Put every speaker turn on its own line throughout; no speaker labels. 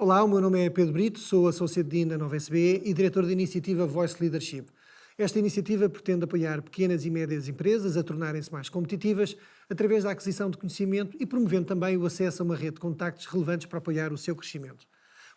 Olá, o meu nome é Pedro Brito, sou Associate Dean da Nova SBE e diretor da iniciativa Voice Leadership. Esta iniciativa pretende apoiar pequenas e médias empresas a tornarem-se mais competitivas através da aquisição de conhecimento e promovendo também o acesso a uma rede de contactos relevantes para apoiar o seu crescimento.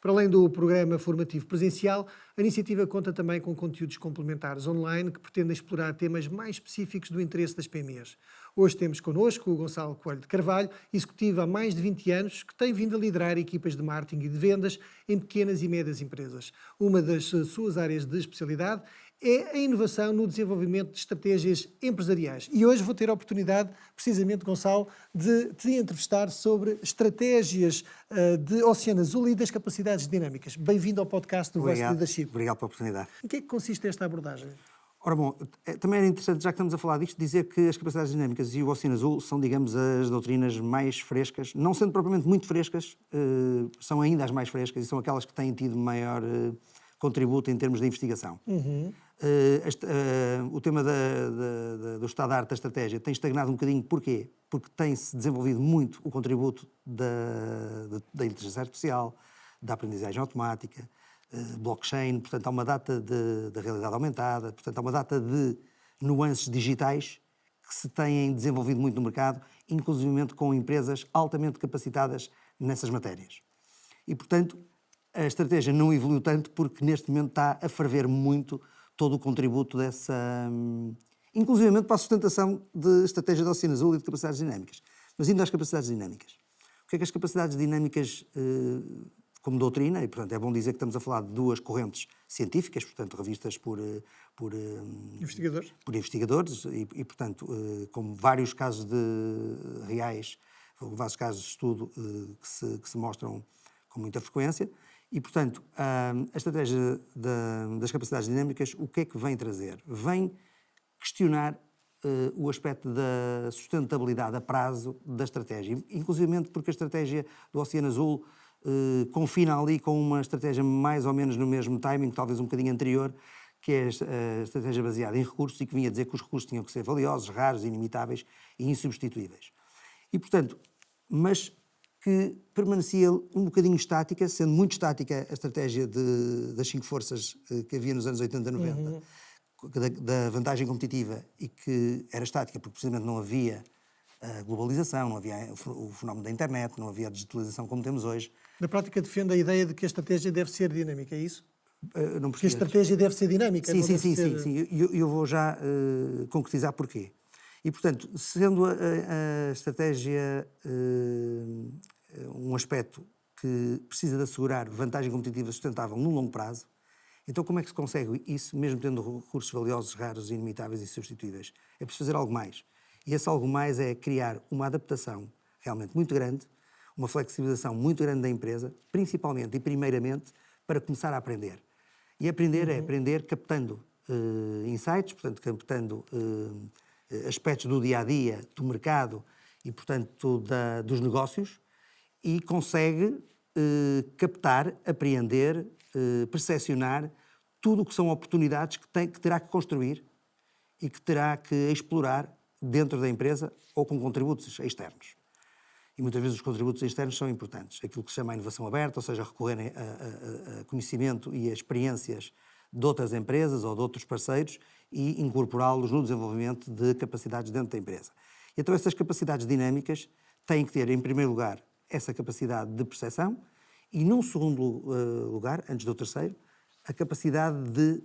Para além do programa formativo presencial, a iniciativa conta também com conteúdos complementares online que pretendem explorar temas mais específicos do interesse das PMEs. Hoje temos connosco o Gonçalo Coelho de Carvalho, executivo há mais de 20 anos, que tem vindo a liderar equipas de marketing e de vendas em pequenas e médias empresas. Uma das suas áreas de especialidade é a inovação no desenvolvimento de estratégias empresariais. E hoje vou ter a oportunidade, precisamente, Gonçalo, de te entrevistar sobre estratégias de Oceano Azul e das capacidades dinâmicas. Bem-vindo ao podcast do Voice Leadership.
Obrigado pela oportunidade.
Em que é que consiste esta abordagem?
Ora bom, também era interessante, já que estamos a falar disto, dizer que as capacidades dinâmicas e o Oceano Azul são, digamos, as doutrinas mais frescas, não sendo propriamente muito frescas, são ainda as mais frescas e são aquelas que têm tido maior contributo em termos de investigação. O tema do estado da arte da estratégia tem estagnado um bocadinho. Porquê? Porque tem-se desenvolvido muito o contributo da inteligência artificial, da aprendizagem automática, blockchain, portanto há uma data de realidade aumentada, portanto há uma data de nuances digitais que se têm desenvolvido muito no mercado, inclusivamente com empresas altamente capacitadas nessas matérias. E, portanto, a estratégia não evoluiu tanto porque neste momento está a ferver muito todo o contributo dessa, inclusivamente para a sustentação de estratégia de Oceano Azul e de capacidades dinâmicas. Mas indo às capacidades dinâmicas. O que é que as capacidades dinâmicas, como doutrina, e portanto é bom dizer que estamos a falar de duas correntes científicas, portanto revistas por investigadores e portanto com vários casos reais, vários casos de estudo que se mostram com muita frequência. E, portanto, a estratégia das capacidades dinâmicas, o que é que vem trazer? Vem questionar o aspecto da sustentabilidade a prazo da estratégia, inclusivamente porque a estratégia do Oceano Azul confina ali com uma estratégia mais ou menos no mesmo timing, talvez um bocadinho anterior, que é a estratégia baseada em recursos e que vinha dizer que os recursos tinham que ser valiosos, raros, inimitáveis e insubstituíveis. E, portanto, mas que permanecia um bocadinho estática, sendo muito estática a estratégia das 5 forças que havia nos anos 80 e 90, da vantagem competitiva, e que era estática porque precisamente não havia a globalização, não havia o fenómeno da internet, não havia a digitalização como temos hoje.
Na prática defende a ideia de que a estratégia deve ser dinâmica, é isso?
Não
que a estratégia deve ser dinâmica?
Sim. Eu vou já concretizar porquê. E, portanto, sendo a estratégia um aspecto que precisa de assegurar vantagem competitiva sustentável no longo prazo, então como é que se consegue isso, mesmo tendo recursos valiosos, raros, inimitáveis e insubstituíveis? É preciso fazer algo mais. E esse algo mais é criar uma adaptação realmente muito grande, uma flexibilização muito grande da empresa, principalmente e primeiramente para começar a aprender. E aprender é aprender captando insights, portanto, captando aspectos do dia-a-dia, do mercado e, portanto, dos negócios, e consegue captar, apreender, percepcionar tudo o que são oportunidades que terá que construir e que terá que explorar dentro da empresa ou com contributos externos. E muitas vezes os contributos externos são importantes. Aquilo que se chama a inovação aberta, ou seja, recorrerem a conhecimento e a experiências de outras empresas ou de outros parceiros e incorporá-los no desenvolvimento de capacidades dentro da empresa. Então essas capacidades dinâmicas têm que ter, em primeiro lugar, essa capacidade de percepção e, num segundo lugar, antes do terceiro, a capacidade de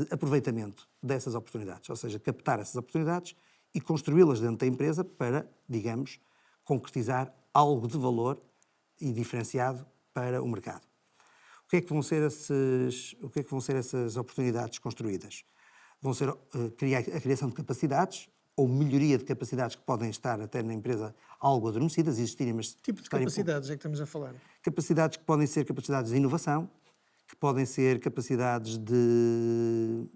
aproveitamento dessas oportunidades, ou seja, captar essas oportunidades e construí-las dentro da empresa para, digamos, concretizar algo de valor e diferenciado para o mercado. O que é que vão ser essas oportunidades construídas? Vão ser a criação de capacidades ou melhoria de capacidades que podem estar até na empresa algo adormecidas, existirem, mas...
Que tipo de capacidades é que estamos a falar?
Capacidades que podem ser capacidades de inovação, que podem ser capacidades de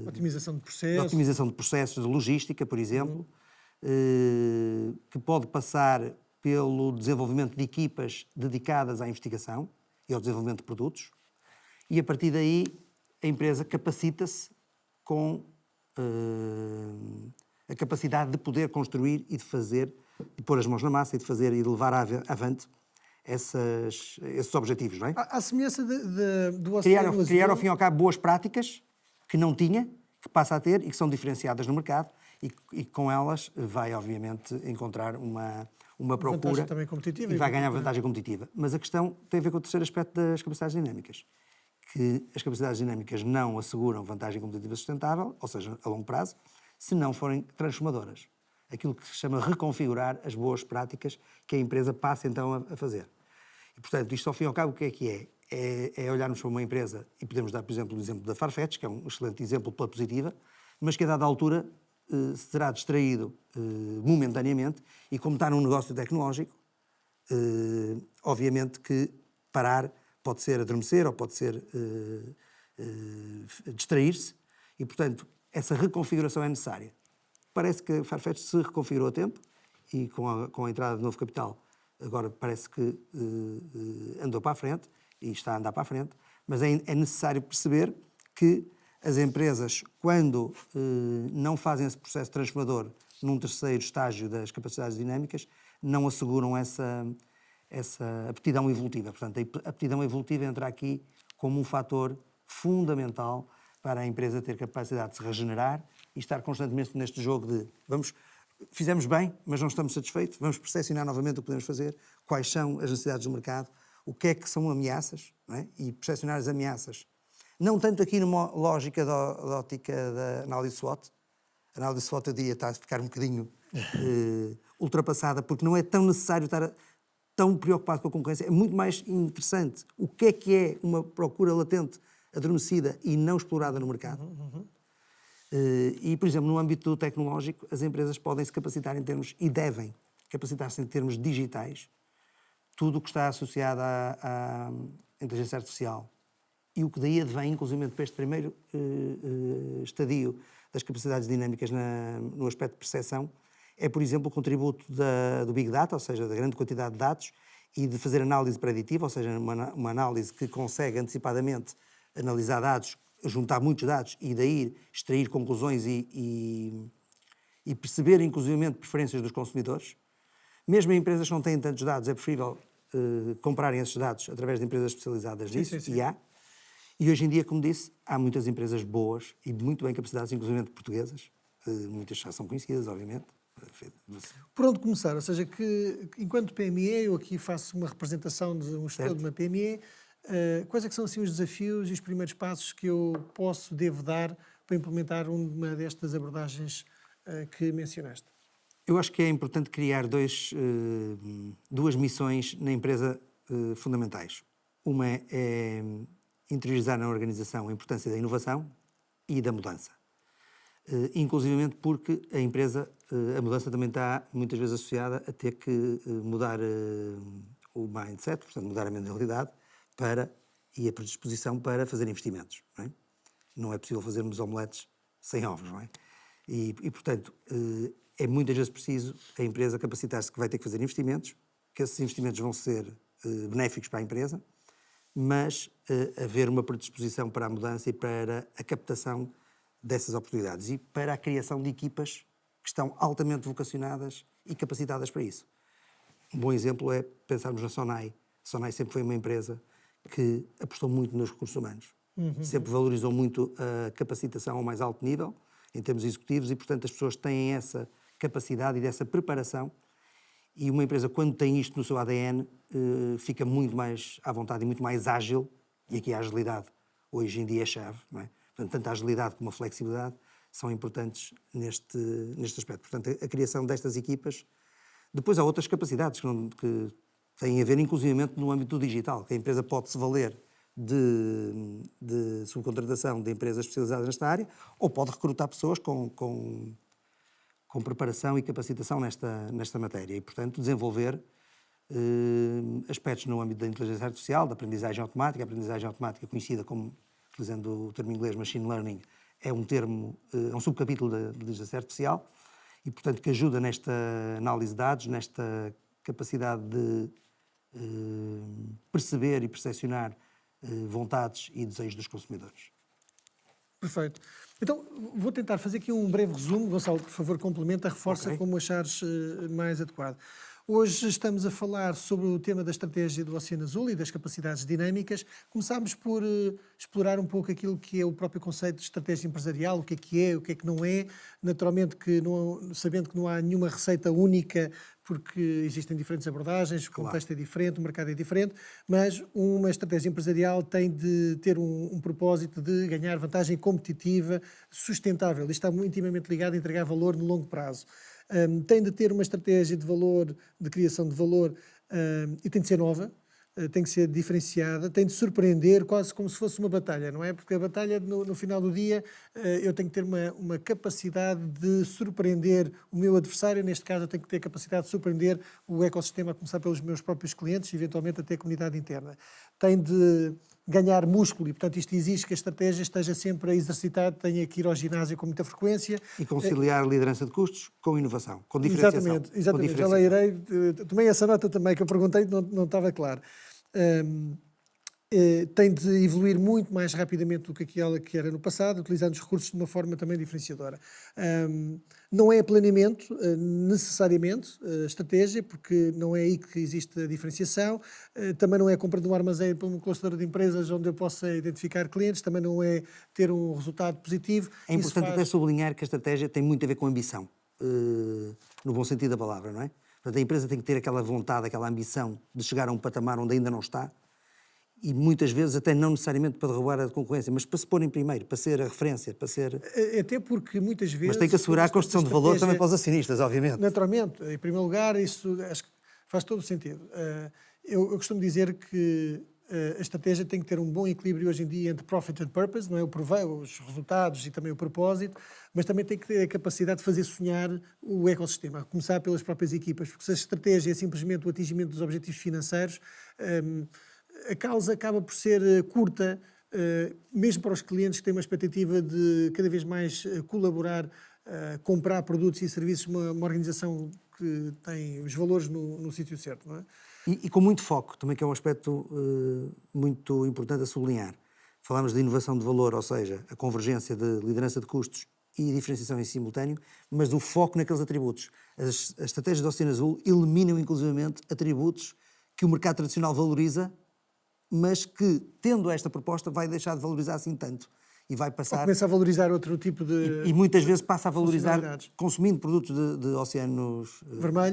otimização de processos.
De otimização de processos, de logística, por exemplo, que pode passar pelo desenvolvimento de equipas dedicadas à investigação e ao desenvolvimento de produtos, e a partir daí a empresa capacita-se com a capacidade de poder construir e de fazer, de pôr as mãos na massa e de fazer e de levar avante esses objetivos, não é?
À semelhança do
Criar,
Oceano
criar, ao
Azul,
fim e ao cabo, boas práticas que não tinha, que passa a ter e que são diferenciadas no mercado e com elas vai, obviamente, encontrar uma procura
vantagem também competitiva.
e vai ganhar vantagem competitiva. Mas a questão tem a ver com o terceiro aspecto das capacidades dinâmicas, que as capacidades dinâmicas não asseguram vantagem competitiva sustentável, ou seja, a longo prazo, se não forem transformadoras. Aquilo que se chama reconfigurar as boas práticas que a empresa passa então a fazer. E, portanto, isto ao fim e ao cabo o que é? É olharmos para uma empresa, e podemos dar, por exemplo, o exemplo da Farfetch, que é um excelente exemplo pela positiva, mas que a dada altura se terá distraído momentaneamente, e como está num negócio tecnológico, obviamente que parar pode ser adormecer ou pode ser distrair-se, e, portanto, essa reconfiguração é necessária. Parece que a Farfetch se reconfigurou a tempo, e com a entrada de novo capital, agora parece que andou para a frente, e está a andar para a frente, mas é necessário perceber que as empresas, quando não fazem esse processo transformador num terceiro estágio das capacidades dinâmicas, não asseguram essa aptidão evolutiva. Portanto, a aptidão evolutiva entra aqui como um fator fundamental para a empresa ter capacidade de se regenerar e estar constantemente neste jogo de fizemos bem, mas não estamos satisfeitos, vamos percepcionar novamente o que podemos fazer, quais são as necessidades do mercado, o que é que são ameaças, não é? E percepcionar as ameaças. Não tanto aqui numa lógica da ótica da análise SWOT. A análise SWOT, eu diria, está a ficar um bocadinho ultrapassada, porque não é tão necessário estar tão preocupado com a concorrência. É muito mais interessante o que é uma procura latente, adormecida e não explorada no mercado. E, por exemplo, no âmbito tecnológico, as empresas podem se capacitar em termos, e devem capacitar-se em termos digitais, tudo o que está associado à inteligência artificial. E o que daí advém, inclusive, para este primeiro estadio das capacidades dinâmicas no aspecto de percepção, é, por exemplo, o contributo do Big Data, ou seja, da grande quantidade de dados, e de fazer análise preditiva, ou seja, uma análise que consegue antecipadamente analisar dados, juntar muitos dados e daí extrair conclusões e perceber, inclusive, preferências dos consumidores. Mesmo em empresas que não têm tantos dados, é preferível comprarem esses dados através de empresas especializadas nisso,
sim.
e há. E hoje em dia, como disse, há muitas empresas boas e muito bem capacitadas, inclusive portuguesas, muitas já são conhecidas, obviamente.
Por onde começar? Ou seja, que enquanto PME, eu aqui faço uma representação de um gestor de uma PME, quais é que são assim os desafios e os primeiros passos que eu devo dar para implementar uma destas abordagens que mencionaste?
Eu acho que é importante criar duas missões na empresa fundamentais. Uma é interiorizar na organização a importância da inovação e da mudança. Inclusivamente porque a mudança também está muitas vezes associada a ter que mudar o mindset, portanto mudar a mentalidade e a predisposição para fazer investimentos. Não é possível fazermos omeletes sem ovos, não é? E portanto, é muitas vezes preciso a empresa capacitar-se que vai ter que fazer investimentos, que esses investimentos vão ser benéficos para a empresa, mas haver uma predisposição para a mudança e para a captação dessas oportunidades e para a criação de equipas que estão altamente vocacionadas e capacitadas para isso. Um bom exemplo é pensarmos na Sonai. A Sonai sempre foi uma empresa que apostou muito nos recursos humanos. Sempre valorizou muito a capacitação ao mais alto nível, em termos executivos, e, portanto, as pessoas têm essa capacidade e dessa preparação. E uma empresa, quando tem isto no seu ADN, fica muito mais à vontade e muito mais ágil, e aqui a agilidade hoje em dia é chave, não é? Portanto, tanto a agilidade como a flexibilidade são importantes neste aspecto. Portanto, a criação destas equipas. Depois há outras capacidades que têm a ver, inclusivamente, no âmbito do digital, que a empresa pode se valer de subcontratação de empresas especializadas nesta área, ou pode recrutar pessoas com preparação e capacitação nesta matéria e, portanto, desenvolver aspectos no âmbito da inteligência artificial, da aprendizagem automática. A aprendizagem automática, conhecida como, utilizando o termo inglês, machine learning, é um subcapítulo da inteligência artificial e, portanto, que ajuda nesta análise de dados, nesta capacidade de perceber e percepcionar vontades e desejos dos consumidores.
Perfeito. Então, vou tentar fazer aqui um breve resumo. Gonçalo, por favor, complementa, reforça
Ok.
como achares mais adequado. Hoje estamos a falar sobre o tema da estratégia do Oceano Azul e das capacidades dinâmicas. Começámos por explorar um pouco aquilo que é o próprio conceito de estratégia empresarial, o que é, o que não é. Naturalmente que sabendo que não há nenhuma receita única, porque existem diferentes abordagens, o contexto é diferente, o mercado é diferente, mas uma estratégia empresarial tem de ter um propósito de ganhar vantagem competitiva, sustentável. Isto está muito intimamente ligado a entregar valor no longo prazo. Tem de ter uma estratégia de valor, de criação de valor, e tem de ser nova, tem que ser diferenciada, tem de surpreender, quase como se fosse uma batalha, não é? Porque a batalha, no final do dia, eu tenho que ter uma capacidade de surpreender o meu adversário, neste caso eu tenho que ter capacidade de surpreender o ecossistema, a começar pelos meus próprios clientes e eventualmente até a comunidade interna. Tem de ganhar músculo e, portanto, isto exige que a estratégia esteja sempre a exercitar, tenha que ir ao ginásio com muita frequência.
E conciliar a liderança de custos com inovação, com diferenciação.
Exatamente. Já lá irei. Tomei essa nota também, que eu perguntei, não estava claro. Tem de evoluir muito mais rapidamente do que aquela que era no passado, utilizando os recursos de uma forma também diferenciadora. Não é planeamento, necessariamente, estratégia, porque não é aí que existe a diferenciação. Também não é compra de um armazém para um cluster de empresas onde eu possa identificar clientes, também não é ter um resultado positivo.
É importante até sublinhar que a estratégia tem muito a ver com ambição, no bom sentido da palavra, não é? Portanto, a empresa tem que ter aquela vontade, aquela ambição de chegar a um patamar onde ainda não está, e muitas vezes até não necessariamente para derrubar a concorrência, mas para se pôr em primeiro, para ser a referência, para ser...
Até porque muitas vezes...
Mas tem que assegurar a construção de valor também para os acionistas, obviamente.
Naturalmente. Em primeiro lugar, isso acho que faz todo o sentido. Eu costumo dizer que a estratégia tem que ter um bom equilíbrio hoje em dia entre profit and purpose, não é? Os resultados e também o propósito, mas também tem que ter a capacidade de fazer sonhar o ecossistema, a começar pelas próprias equipas, porque se a estratégia é simplesmente o atingimento dos objetivos financeiros, a causa acaba por ser curta, mesmo para os clientes que têm uma expectativa de cada vez mais colaborar, comprar produtos e serviços, uma organização que tem os valores no sítio certo, não é?
E com muito foco, também que é um aspecto muito importante a sublinhar. Falamos de inovação de valor, ou seja, a convergência de liderança de custos e diferenciação em simultâneo, mas o foco naqueles atributos. As estratégias do Oceano Azul eliminam inclusivamente atributos que o mercado tradicional valoriza, mas que, tendo esta proposta, vai deixar de valorizar assim tanto. E vai passar...
Começa a valorizar outro tipo de...
E muitas vezes passa a valorizar, consumindo produtos de oceanos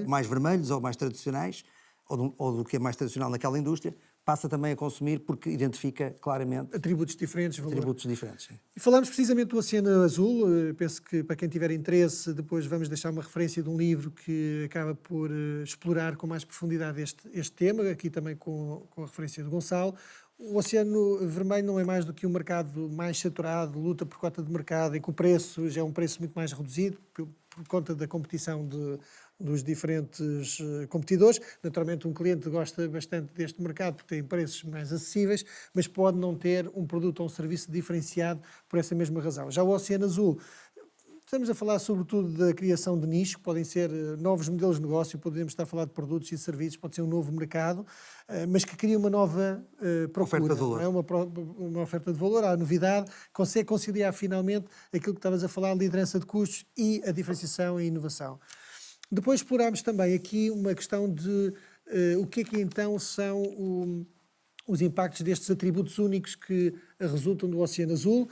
mais vermelhos ou mais tradicionais, ou do que é mais tradicional naquela indústria, passa também a consumir porque identifica claramente...
Atributos diferentes.
Atributos diferentes, sim.
E falamos precisamente do Oceano Azul. Penso que, para quem tiver interesse, depois vamos deixar uma referência de um livro que acaba por explorar com mais profundidade este tema, aqui também com a referência do Gonçalo. O Oceano Vermelho não é mais do que um mercado mais saturado, luta por cota de mercado, em que o preço já é um preço muito mais reduzido, por conta da competição dos diferentes competidores. Naturalmente, um cliente gosta bastante deste mercado porque tem preços mais acessíveis, mas pode não ter um produto ou um serviço diferenciado por essa mesma razão. Já o Oceano Azul, estamos a falar sobretudo da criação de nicho, podem ser novos modelos de negócio, podemos estar a falar de produtos e serviços, pode ser um novo mercado, mas que cria uma nova procura.
Oferta de valor.
É uma oferta de valor, há novidade, consegue conciliar finalmente aquilo que estavas a falar, a liderança de custos e a diferenciação e inovação. Depois explorámos também aqui uma questão de o que é que então são os impactos destes atributos únicos que resultam do Oceano Azul,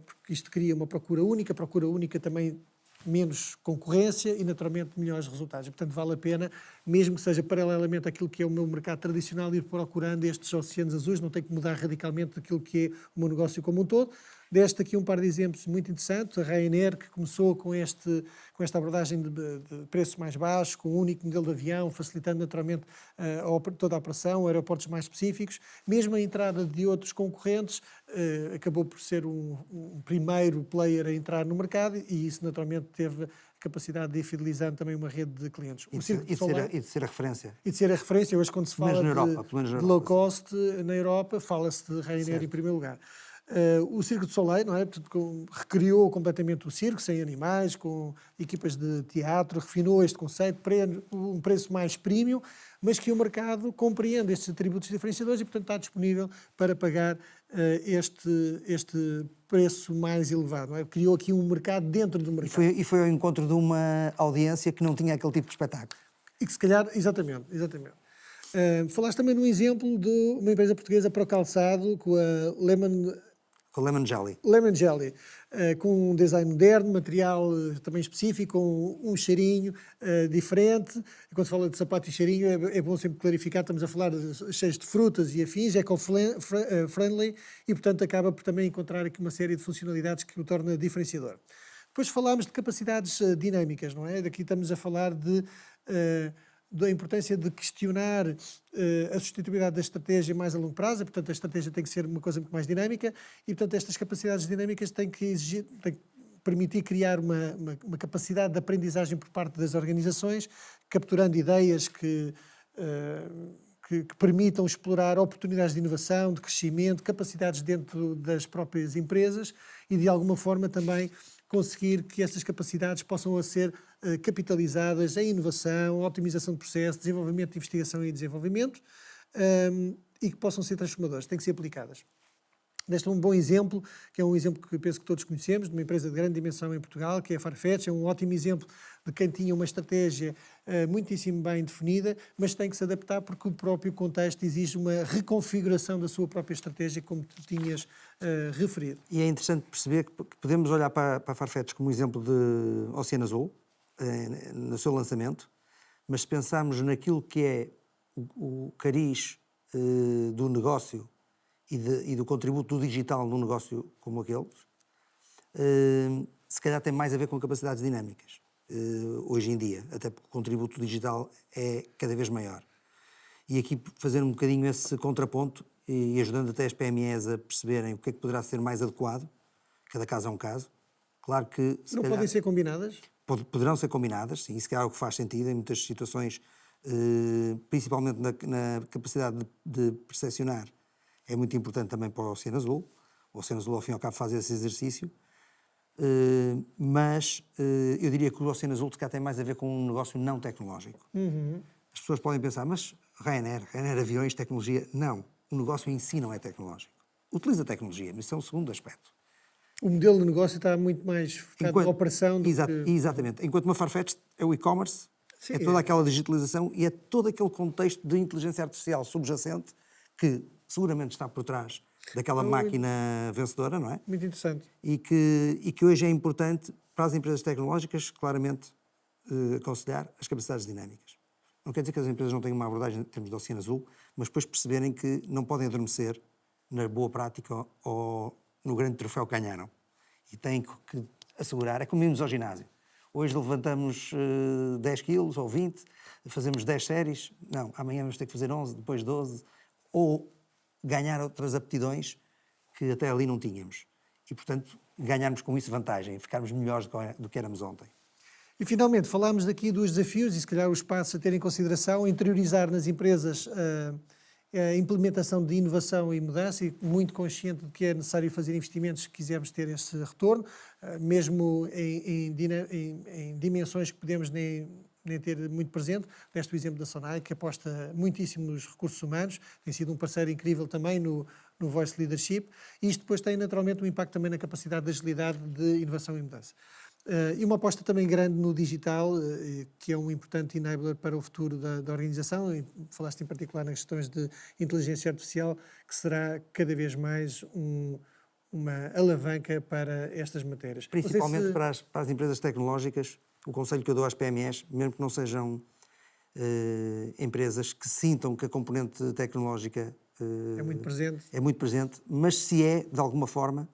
porque isto cria uma procura única também menos concorrência e naturalmente melhores resultados. Portanto, vale a pena, mesmo que seja paralelamente àquilo que é o meu mercado tradicional, ir procurando estes oceanos azuis, não tem que mudar radicalmente daquilo que é o meu negócio como um todo. Deste aqui um par de exemplos muito interessantes, a Ryanair, que começou com esta abordagem de preços mais baixos, com um único modelo de avião, facilitando naturalmente toda a operação, aeroportos mais específicos. Mesmo a entrada de outros concorrentes acabou por ser um primeiro player a entrar no mercado e isso naturalmente teve a capacidade de ir fidelizando também uma rede de clientes.
E de ser a referência.
E de ser a referência. Hoje, quando se fala
de
low cost na Europa, fala-se de Ryanair em primeiro lugar. O Cirque du Soleil, não é? Recriou completamente o circo, sem animais, com equipas de teatro, refinou este conceito para um preço mais premium, mas que o mercado compreende estes atributos diferenciadores e, portanto, está disponível para pagar este preço mais elevado. Não é? Criou aqui um mercado dentro do mercado.
E foi ao encontro de uma audiência que não tinha aquele tipo de espetáculo.
E que se calhar, exatamente. Falaste também num exemplo de uma empresa portuguesa para o calçado, com a
Com Lemon Jelly.
Lemon Jelly, com um design moderno, material também específico, com um cheirinho diferente. Quando se fala de sapato e cheirinho, é bom sempre clarificar, estamos a falar de cheios de frutas e afins, eco-friendly, e portanto acaba por também encontrar aqui uma série de funcionalidades que o torna diferenciador. Depois falámos de capacidades dinâmicas, não é? Daqui estamos a falar da importância de questionar a sustentabilidade da estratégia mais a longo prazo, portanto a estratégia tem que ser uma coisa muito mais dinâmica e, portanto, estas capacidades dinâmicas têm que permitir criar uma capacidade de aprendizagem por parte das organizações, capturando ideias que permitam explorar oportunidades de inovação, de crescimento, capacidades dentro das próprias empresas e, de alguma forma, também conseguir que essas capacidades possam ser capitalizadas em inovação, otimização de processos, desenvolvimento de investigação e desenvolvimento e que possam ser transformadoras, têm que ser aplicadas. Deste é um bom exemplo, que é um exemplo que penso que todos conhecemos, de uma empresa de grande dimensão em Portugal, que é a Farfetch. É um ótimo exemplo de quem tinha uma estratégia muitíssimo bem definida, mas tem que se adaptar porque o próprio contexto exige uma reconfiguração da sua própria estratégia, como tu tinhas referido.
E é interessante perceber que podemos olhar para a Farfetch como um exemplo de Oceano Azul, no seu lançamento, mas se pensarmos naquilo que é o cariz do negócio e do contributo do digital num negócio como aquele, se calhar tem mais a ver com capacidades dinâmicas, hoje em dia, até porque o contributo digital é cada vez maior. E aqui fazer um bocadinho esse contraponto e ajudando até as PMEs a perceberem o que é que poderá ser mais adequado, cada caso é um caso. Claro que...
Não podem ser combinadas?
Poderão ser combinadas, sim, isso é algo que faz sentido em muitas situações, principalmente na capacidade de percepcionar. É muito importante também para o Oceano Azul. O Oceano Azul, ao fim e ao cabo, faz esse exercício. Mas eu diria que o Oceano Azul tem mais a ver com um negócio não tecnológico.
Uhum.
As pessoas podem pensar, mas Ryanair aviões, tecnologia... Não, o negócio em si não é tecnológico. Utiliza tecnologia, mas isso é um segundo aspecto.
O modelo de negócio está muito mais focado na operação do que...
Exatamente. Enquanto uma Farfetch é o e-commerce, é toda aquela digitalização e é todo aquele contexto de inteligência artificial subjacente que seguramente está por trás daquela máquina vencedora, não é?
Muito interessante.
E que hoje é importante para as empresas tecnológicas, claramente, aconselhar as capacidades dinâmicas. Não quer dizer que as empresas não tenham uma abordagem em termos de Oceano Azul, mas depois perceberem que não podem adormecer na boa prática ou no grande troféu que ganharam. E têm que assegurar, é como irmos ao ginásio. Hoje levantamos 10 quilos ou 20, fazemos 10 séries. Não, amanhã vamos ter que fazer 11, depois 12. Ou ganhar outras aptidões que até ali não tínhamos. E, portanto, ganharmos com isso vantagem, ficarmos melhores do que éramos ontem.
E, finalmente, falámos daqui dos desafios e, se calhar, os passos a ter em consideração, interiorizar nas empresas a implementação de inovação e mudança, e muito consciente de que é necessário fazer investimentos se quisermos ter esse retorno, mesmo em dimensões que podemos nem ter muito presente. Deste o exemplo da Sonai, que aposta muitíssimo nos recursos humanos, tem sido um parceiro incrível também no Voice Leadership, e isto depois tem naturalmente um impacto também na capacidade de agilidade de inovação e mudança. E uma aposta também grande no digital, que é um importante enabler para o futuro da organização. E falaste em particular nas questões de inteligência artificial, que será cada vez mais uma alavanca para estas matérias.
Principalmente para as empresas tecnológicas, o conselho que eu dou às PMEs, mesmo que não sejam empresas que sintam que a componente tecnológica
é muito presente,
mas se é, de alguma forma,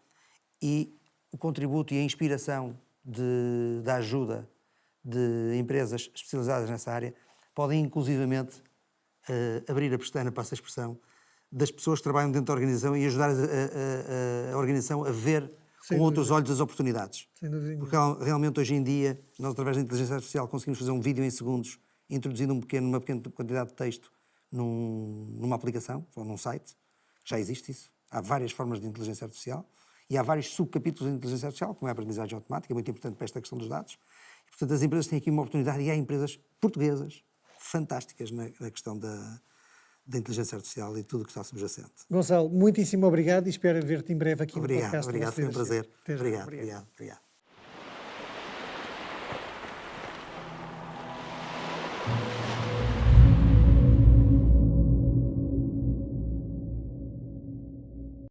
e o contributo e a inspiração da ajuda de empresas especializadas nessa área podem inclusivamente abrir a pestana, para essa expressão, das pessoas que trabalham dentro da organização e ajudar a organização a ver com outros olhos as oportunidades. Porque realmente hoje em dia, nós através da inteligência artificial conseguimos fazer um vídeo em segundos, introduzindo uma pequena quantidade de texto numa aplicação ou num site. Já existe isso. Há várias formas de inteligência artificial. E há vários subcapítulos de inteligência artificial, como é a aprendizagem automática, muito importante para esta questão dos dados. E, portanto, as empresas têm aqui uma oportunidade, e há empresas portuguesas fantásticas na questão da inteligência artificial e tudo o que está subjacente.
Gonçalo, muitíssimo obrigado e espero ver-te em breve aqui no podcast.
Obrigado, foi um prazer.
Obrigado.
Obrigado.